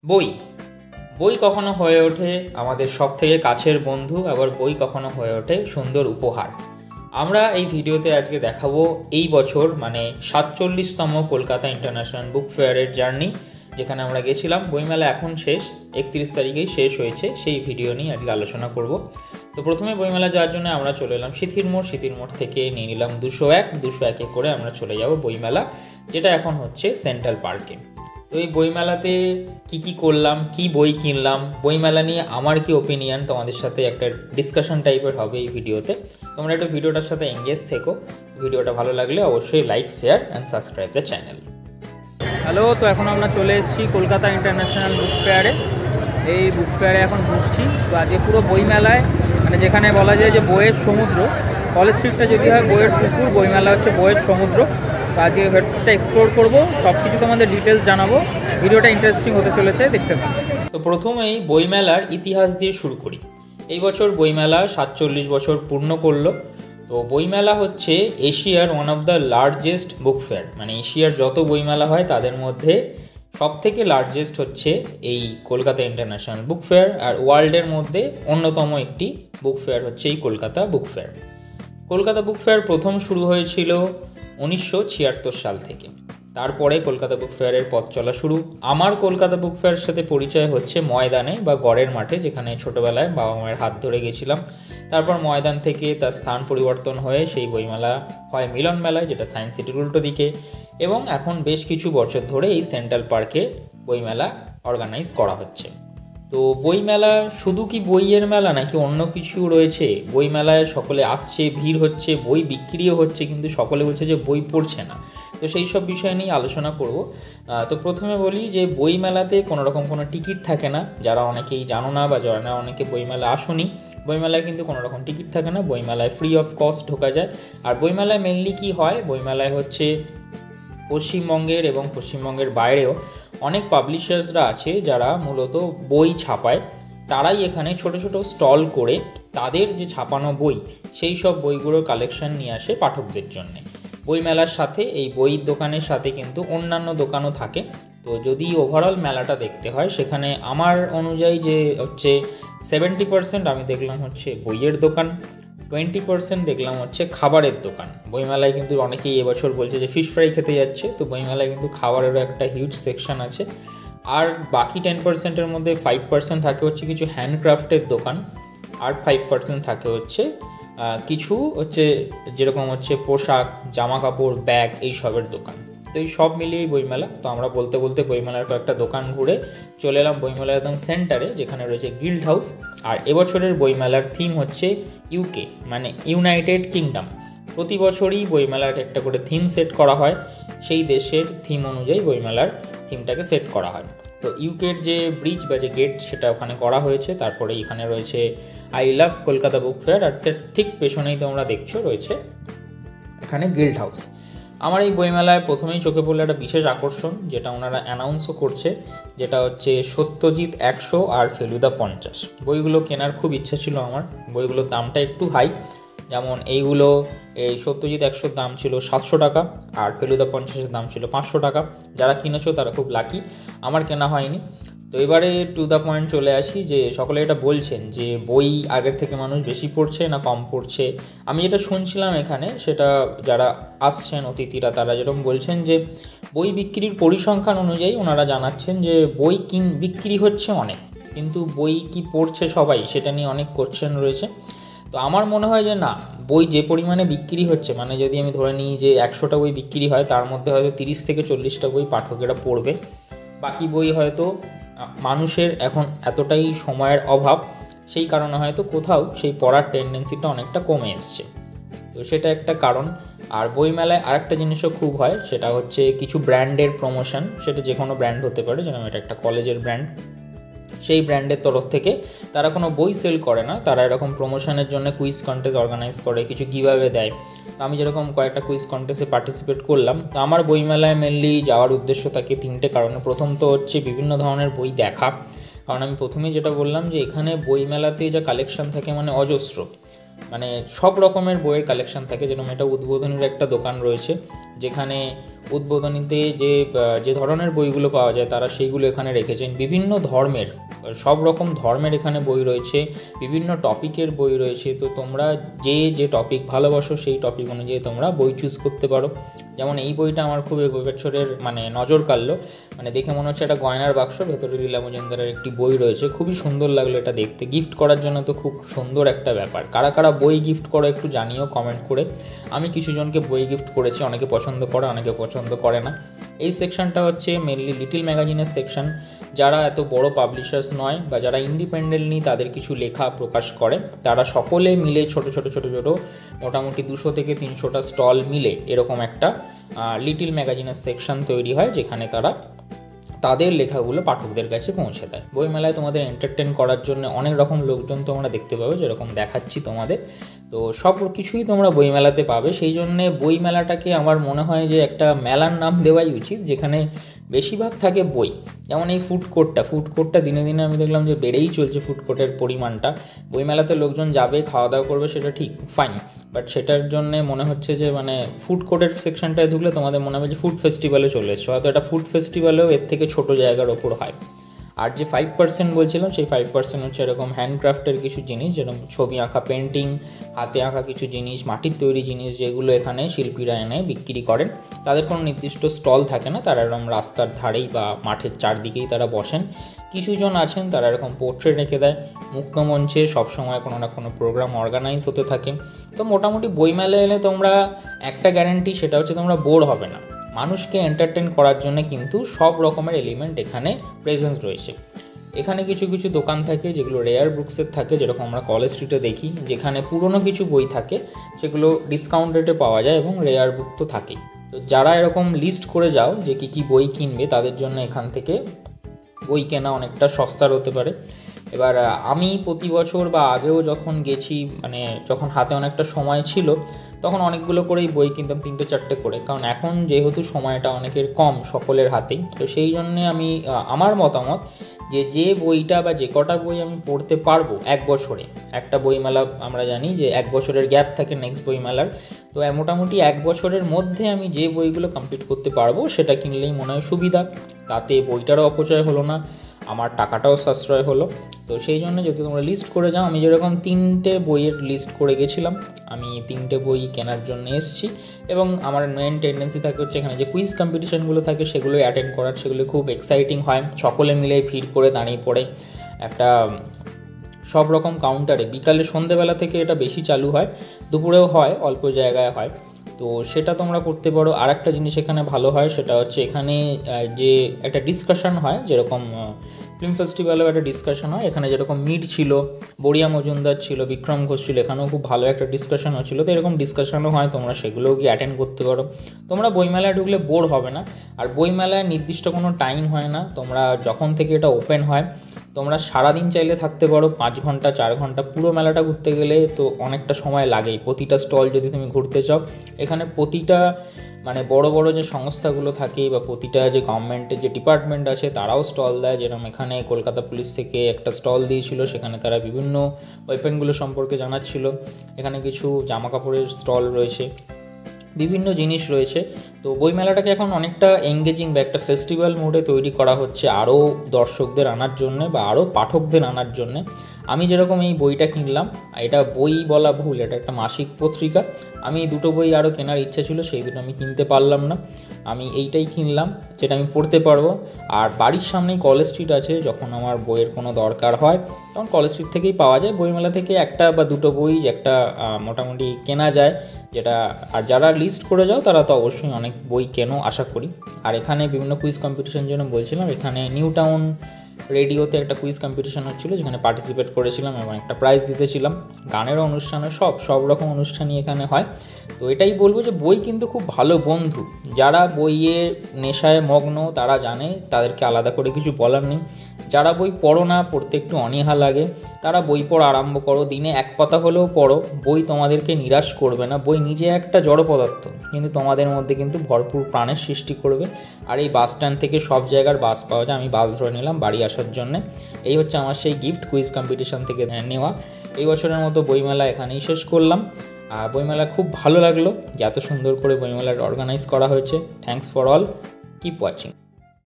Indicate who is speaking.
Speaker 1: বই বই কখনো হয়ে ওঠে আমাদের সব থেকে কাছের বন্ধু, আবার বই কখনো হয়ে ওঠে সুন্দর উপহার। আমরা এই ভিডিওতে আজকে দেখাবো এই বছর মানে 47তম কলকাতা ইন্টারন্যাশনাল বুক ফেয়ারের জার্নি, যেখানে আমরা গেছিলাম। বইমেলা এখন শেষ, 31 তারিখেই শেষ হয়েছে, সেই ভিডিও নিয়ে আজকে আলোচনা করব। তো প্রথমে বইমেলা যাওয়ার জন্য আমরা চলে এলাম সিথির মোড় থেকে নিয়ে নিলাম 201 করে আমরা চলে যাব বইমেলা, যেটা এখন হচ্ছে সেন্ট্রাল পার্কে। তো এই বইমেলাতে কি করলাম, কি বই কিনলাম, বইমেলা নিয়ে আমার কি ওপিনিয়ন, তোমাদের সাথে একটা ডিসকাশন টাইপের হবে এই ভিডিওতে। তোমরা একটু ভিডিওটার সাথে এঙ্গেজ থেকো। ভিডিওটা ভালো লাগলে অবশ্যই like, share and subscribe the channel. Hello, তো এখন আমরা চলে এসেছি কলকাতা ইন্টারন্যাশনাল বুক ফেয়ারে। এই বুক ফেয়ারে এখন ঘুরছি। তো আজকে পুরো বইমেলায়, মানে যেখানে বলা যায় যে বইয়ের সমুদ্র, কলেজ স্ট্রিটটা যদি হয় বইয়ের পুকুর, বইমেলা হচ্ছে বইয়ের সমুদ্র। তো আজকে ভেতরটা এক্সপ্লোর করবো, সব কিছু তোমাদের ডিটেলস জানাবো। ভিডিওটা ইন্টারেস্টিং হতে চলেছে, দেখতে পাবো। তো প্রথমেই বইমেলার ইতিহাস দিয়ে শুরু করি। এই বছর বইমেলা 47 বছর পূর্ণ করলো। তো বইমেলা হচ্ছে এশিয়ার one of the largest book fair, মানে এশিয়ার যত বইমেলা হয় তাদের মধ্যে সব থেকে লার্জেস্ট হচ্ছে এই কলকাতা ইন্টারন্যাশনাল বুক ফেয়ার। আর ওয়ার্ল্ডের মধ্যে অন্যতম একটি বুক ফেয়ার হচ্ছে এই Kolkata book fair. Kolkata book fair প্রথম শুরু হয়েছিল 1976 সাল থেকে। তারপরে কলকাতা বুক ফেয়ারের পথ চলা শুরু। আমার কলকাতা বুক ফেয়ারের সাথে পরিচয় হচ্ছে ময়দানে বা গড়ের মাঠে, যেখানে ছোটোবেলায় বাবা মায়ের হাত ধরে গেছিলাম। তারপর ময়দান থেকে তার স্থান পরিবর্তন হয়ে সেই বইমেলা হয় মিলন মেলায়, যেটা সায়েন্স সিটির উল্টো দিকে, এবং এখন বেশ কিছু বছর ধরে এই সেন্ট্রাল পার্কে বইমেলা অর্গানাইজ করা হচ্ছে। তো বইমেলা শুধু কি বইয়ের মেলা নাকি অন্য কিছু রয়েছে? বইমেলায় সকলে আসছে, ভিড় হচ্ছে, বই বিক্রিও হচ্ছে, কিন্তু সকলে বলছে যে বই পড়ছে না। তো সেই সব বিষয় নিয়ে আলোচনা করব। তো প্রথমে বলি যে বইমেলাতে কোনো রকম কোনো টিকিট থাকে না। যারা অনেকেই জানো না বা যারা অনেকে বইমেলা আসনি, বইমেলায় কিন্তু কোনো রকম টিকিট থাকে না। বইমেলায় ফ্রি অফ কস্ট ঢোকা যায়। আর বইমেলায় মেনলি কি হয়, বইমেলায় হচ্ছে পশ্চিমবঙ্গের এবং পশ্চিমবঙ্গের বাইরেও অনেক পাবলিশার্সরা আছে যারা মূলত বই ছাপায়। তারাই এখানে ছোট ছোট স্টল করে তাদের যে ছাপানো বই, সেই সব বইগুলোর কালেকশন নিয়ে আসে পাঠকদের জন্যে। বইমেলার সাথে এই বইয়ের দোকানের সাথে কিন্তু অন্যান্য দোকানও থাকে। তো যদি ওভারঅল মেলাটা দেখতে হয়, সেখানে আমার অনুযায়ী যে হচ্ছে 70% আমি দেখলাম হচ্ছে বইয়ের দোকান, 20% দেখলাম হচ্ছে খাবারের দোকান। বইমেলায় কিন্তু অনেকেই এবছর বলছে যে ফিশ ফ্রাই খেতে যাচ্ছে, তো বইমেলায় কিন্তু খাবারেরও একটা হিউজ সেকশন আছে। আর বাকি 10%-এর মধ্যে 5% থাকে হচ্ছে কিছু হ্যান্ডক্রাফটের দোকান, আর 5% থাকে হচ্ছে কিছু হচ্ছে যেরকম হচ্ছে পোশাক, জামা কাপড়, ব্যাগ, এই সবের দোকান। তো এই সব মিলিয়েই বইমেলা। তো আমরা বলতে বলতে বইমেলার কয়েকটা দোকান ঘুরে চলে এলাম বইমেলার একদম সেন্টারে, যেখানে রয়েছে গিল্ড হাউস। আর এবছরের বইমেলার থিম হচ্ছে ইউকে, মানে ইউনাইটেড কিংডম। প্রতি বছরই বইমেলার একটা করে থিম সেট করা হয়, সেই দেশের থিম অনুযায়ী বইমেলার থিমটাকে সেট করা হয়। তো ইউকের যে ব্রিজ বা যে গেট, সেটা ওখানে করা হয়েছে। তারপরে এখানে রয়েছে I love Kolkata book fair, আর ঠিক পেছনেই তোমরা দেখছো রয়েছে এখানে গিল্ড হাউস। আমার এই বইমেলায় প্রথমেই চোখে পড়লো একটা বিশেষ আকর্ষণ, যেটা ওনারা অ্যানাউন্সও করছে, যেটা হচ্ছে সত্যজিৎ 100 আর ফেলুদা 50। বইগুলো কেনার খুব ইচ্ছা ছিল আমার। বইগুলোর দামটা একটু হাই, যেমন এইগুলো, এই সত্যজিৎ 100-র দাম ছিল 700 টাকা, আর ফেলুদা 50-এর দাম ছিল 500 টাকা। যারা কিনেছো তারা খুব লাকি, আমার কেনা হয়নি। তো এবারে টু দ্য পয়েন্ট চলে আসি, যে সকলে এটা বলছেন যে বই আগের থেকে মানুষ বেশি পড়ছে না কম পড়ছে। আমি যেটা শুনছিলাম এখানে, সেটা যারা আসছেন অতিথিরা তারা যেরকম বলছেন যে বই বিক্রির পরিসংখ্যান অনুযায়ী ওনারা জানাচ্ছেন যে বই বিক্রি হচ্ছে অনেক, কিন্তু বই কি পড়ছে সবাই, সেটা নিয়ে অনেক কোশ্চেন রয়েছে। তো আমার মনে হয় যে না, বই যে পরিমাণে বিক্রি হচ্ছে, মানে যদি আমি ধরে নিই যে 100টা বই বিক্রি হয়, তার মধ্যে হয়তো 30 থেকে 40টা বই পাঠকেরা পড়বে। বাকি বই হয়তো মানুষের এখন এতটাই সময়ের অভাব, সেই কারণে হয়তো কোথাও সেই পড়ার টেন্ডেন্সিটা অনেকটা কমে এসছে। তো সেটা একটা কারণ। আর বইমেলায় আরেকটা জিনিসও খুব হয়, সেটা হচ্ছে কিছু ব্র্যান্ডের প্রমোশন। সেটা যে কোনো ব্র্যান্ড হতে পারে, যেমন এটা একটা কলেজের ব্র্যান্ড, সেই ব্র্যান্ডের তরফ থেকে তারা কোনো বই সেল করে না, তারা এরকম প্রমোশনের জন্য কুইজ কন্টেস্ট অর্গানাইজ করে, কিছু গিভঅ্যাওয়ে দেয়। তো আমি যেরকম কয়েকটা কুইজ কন্টেস্টে পার্টিসিপেট করলাম। তো আমার বইমেলায় মেনলি যাওয়ার উদ্দেশ্য থাকে 3টে কারণে। প্রথম তো হচ্ছে বিভিন্ন ধরনের বই দেখা, কারণ আমি প্রথমেই যেটা বললাম যে এখানে বইমেলাতে যা কালেকশন থাকে মানে অজস্র, মানে সব রকমের বইয়ের কালেকশন থাকে। যেরকম এটা উদ্বোধনীর একটা দোকান রয়েছে, যেখানে উদ্বোধনীতে যে ধরনের বইগুলো পাওয়া যায় তারা সেইগুলো এখানে রেখেছেন। বিভিন্ন ধর্মের, সব রকম ধর্মের এখানে বই রয়েছে, বিভিন্ন টপিকের বই রয়েছে। তো তোমরা যে টপিক ভালোবাসো সেই টপিক অনুযায়ী তোমরা বই চুজ করতে পারো। যেমন এই বইটা আমার খুব এবছরের মানে নজর কাড়লো, মানে দেখে মনে হচ্ছে একটা গয়নার বাক্স, ভেতরে লীলা মজুমদারের একটি বই রয়েছে, খুবই সুন্দর লাগলো এটা দেখতে। গিফট করার জন্য তো খুব সুন্দর একটা ব্যাপার। কারা কারা বই গিফট করো একটু জানিও কমেন্ট করে। আমি কিছু জনকে বই গিফট করেছি, অনেকে পছন্দ করে অনেকে পছন্দ করে না। এই সেকশনটা হচ্ছে মেনলি লিটল ম্যাগাজিনের সেকশন। যারা এত বড় পাবলিশার্স নয় বা যারা ইন্ডিপেন্ডেন্টলি তাদের কিছু লেখা প্রকাশ করে, তারা সকলে মিলে ছোট মোটামুটি 200 থেকে 300টা স্টল মিলে এরকম একটা লিটল ম্যাগাজিনের সেকশন তৈরি হয়, যেখানে তারা তাদের লেখাগুলো পাঠকদের কাছে পৌঁছে দেয়। বইমেলায় তোমাদের এন্টারটেন করার জন্য অনেক রকম লোকজন তোমরা দেখতে পাবে, যেরকম দেখাচ্ছি তোমাদের। তো সব কিছুই তোমরা বইমেলাতে পাবে। সেই জন্যে বইমেলাটাকে আমার মনে হয় যে একটা মেলার নাম দেওয়াই উচিত, যেখানে বেশিরভাগ থাকে বই। যেমন এই ফুড কোর্টটা দিনে দিনে আমি দেখলাম যে বেড়েই চলছে ফুড কোর্টের পরিমাণটা। বইমেলাতে লোকজন যাবে, খাওয়া দাওয়া করবে, সেটা ঠিক ফাইন, বাট সেটার জন্য মনে হচ্ছে যে মানে ফুড কোর্টের সেকশনটায় ঢুকলে তোমাদের মনে হবে যে ফুড ফেস্টিভ্যালে চলে এসছো। হয়তো এটা ফুড ফেস্টিভ্যালেও এর থেকে ছোটো জায়গার ওপর হয়। আর যে 5% বলছিলাম, সেই 5% হচ্ছে এরকম হ্যান্ডক্রাফটের কিছু জিনিস, যেরকম ছবি আঁকা, পেন্টিং, হাতে আঁকা কিছু জিনিস, মাটির তৈরি জিনিস, যেগুলো এখানে শিল্পীরা এনে বিক্রি করেন। তাদের কোনো নির্দিষ্ট স্টল থাকে না, তারা এরকম রাস্তার ধারেই বা মাঠের চারদিকেই তারা বসেন। কিছুজন আছেন তারা এরকম পোর্ট্রেট রেখে দেয়। মুক্তমঞ্চে সবসময় কোনো না কোনো প্রোগ্রাম অর্গানাইজ হতে থাকে। তো মোটামুটি বইমেলা এলে তোমরা একটা গ্যারান্টি, সেটা হচ্ছে তোমরা বোর হবে না। মানুষকে এন্টারটেন করার জন্য কিন্তু সব রকমের এলিমেন্ট এখানে প্রেজেন্স রয়েছে। এখানে কিছু কিছু দোকান থাকে যেগুলো রেয়ার বুকসের থাকে, যেরকম আমরা কলেজ স্ট্রিটে দেখি, যেখানে পুরনো কিছু বই থাকে সেগুলো ডিসকাউন্ট রেটে পাওয়া যায়, এবং রেয়ার বুক তো থাকেই। তো যারা এরকম লিস্ট করে যাও যে কী বই কিনবে, তাদের জন্য এখান থেকে বই কেনা অনেকটা সস্তার হতে পারে। এবার আমি প্রতি বছর বা আগেও যখন গেছি, মানে যখন হাতে অনেকটা সময় ছিল, তখন অনেকগুলো করেই বই কিনতাম, 3-4টে করে। কারণ এখন যেহেতু সময়টা অনেকের কম সকলের হাতেই, তো সেই জন্যে আমি আমার মতামত যে বইটা বা যে কটা বই আমি পড়তে পারবো এক বছরে, একটা বইমেলা আমরা জানি যে 1 বছরের গ্যাপ থাকে নেক্সট বইমেলার, তো মোটামুটি 1 বছরের মধ্যে আমি যে বইগুলো কমপ্লিট করতে পারবো সেটা কিনলেই মনে হয় সুবিধা। তাতে বইটারও অপচয় হলো না, আমার টাকাটাও সাশ্রয় হলো। তো সেই জন্য যদি তোমরা লিস্ট করে যাও, আমি যেরকম 3টে বইয়ের লিস্ট করে গেছিলাম, আমি 3টে বই কেনার জন্য এসেছি। এবং আমার মেন টেন্ডেন্সি থাকে হচ্ছে এখানে যে কুইজ কম্পিটিশানগুলো থাকে সেগুলোই অ্যাটেন্ড করার, সেগুলো খুব এক্সাইটিং হয়। সকলে মিলে ভিড় করে দাঁড়িয়ে পড়ে একটা সব রকম কাউন্টারে। বিকালে সন্ধেবেলা থেকে এটা বেশি চালু হয়, দুপুরেও হয়, অল্প জায়গায় হয়। তো সেটা তোমরা করতে পারো। আর একটা জিনিস এখানে ভালো হয়, সেটা হচ্ছে এখানে যে একটা ডিসকাশন হয়, যেরকম ফিল্ম ফেস্টিভ্যালেও একটা ডিসকাশন হয়, এখানে যেরকম মিড ছিল, বড়িয়া মজুমদার ছিল, বিক্রম ঘোষ ছিল, এখানেও খুব ভালো একটা ডিসকাশন হচ্ছিলো। তো এরকম ডিসকাশনও হয়, তোমরা সেগুলোও গিয়ে অ্যাটেন্ড করতে পারো। তোমরা বইমেলায় ঢুকলে বোর হবে না। আর বইমেলায় নির্দিষ্ট কোনো টাইম হয় না, তোমরা যখন থেকে এটা ওপেন হয় তোমরা সারাদিন চাইলে থাকতে পারো, 5 ঘন্টা 4 ঘন্টা। পুরো মেলাটা ঘুরতে গেলে তো অনেকটা সময় লাগেই, প্রতিটা স্টল যদি তুমি ঘুরতে চাও। এখানে প্রতিটা মানে বড় বড় যে সংস্থাগুলো থাকে বা প্রতিটা যে গভর্নমেন্টের যে ডিপার্টমেন্ট আছে তারাও স্টল দেয়। যেরকম এখানে কলকাতা পুলিশ থেকে একটা স্টল দিয়েছিল, সেখানে তারা বিভিন্ন ওয়েপেনগুলো সম্পর্কে জানাচ্ছিল। এখানে কিছু জামা কাপড়ের স্টল রয়েছে, বিভিন্ন জিনিস রয়েছে। তো বইমেলাটাকে এখন অনেকটা এঙ্গেজিং বা একটা ফেস্টিভ্যাল মোডে তৈরি করা হচ্ছে, আরও দর্শকদের আনার জন্যে বা আরও পাঠকদের আনার জন্যে। আমি যেরকম এই বইটা কিনলাম, এটা বই বলা ভুল, এটা একটা মাসিক পত্রিকা। আমি 2টো বই আরও কেনার ইচ্ছা ছিল, সেই দুটো আমি কিনতে পারলাম না। আমি এইটাই কিনলাম যেটা আমি পড়তে পারবো। আর বাড়ির সামনেই কলেজ স্ট্রিট আছে, যখন আমার বইয়ের কোনো দরকার হয় তখন কলেজ স্ট্রিট থেকেই পাওয়া যায়। বইমেলা থেকে 1টা বা 2টো বই একটা মোটামুটি কেনা যায়, যেটা। আর যারা লিস্ট করে যাও তারা তো অবশ্যই অনেক বই কেনো আশা করি। আর এখানে বিভিন্ন কুইজ কম্পিটিশন জন্য বলছিলাম, এখানে নিউ টাউন রেডিওতে একটা কুইজ কম্পিটিশন হচ্ছিলো, যেখানে পার্টিসিপেট করেছিলাম এবং একটা প্রাইজ জিতেছিলাম। গানেরও অনুষ্ঠানে সব রকম অনুষ্ঠানই এখানে হয়। তো এটাই বলবো যে বই কিন্তু খুব ভালো বন্ধু। যারা বইয়ের নেশায় মগ্ন তারা জানে, তাদেরকে আলাদা করে কিছু বলার নেই। যারা বই পড়ো না, পড়তে একটু অনীহা লাগে, তারা বই পড়া আরম্ভ করো, দিনে 1 পাতা হলেও পড়ো। বই তোমাদেরকে নিরাশ করবে না। বই নিজে একটা জড় পদার্থ, কিন্তু তোমাদের মধ্যে কিন্তু ভরপুর প্রাণের সৃষ্টি করবে। আর এই বাস স্ট্যান্ড থেকে সব জায়গার বাস পাওয়া যায়, আমি বাস ধরে নিলাম বাড়ি আসার জন্যে। এই হচ্ছে আমার সেই গিফট কুইজ কম্পিটিশান থেকে নেওয়া। এই বছরের মতো বইমেলা এখানেই শেষ করলাম। বইমেলা খুব ভালো লাগলো যে এত সুন্দর করে বইমেলার অর্গানাইজ করা হয়েছে। Thanks for all, keep watching.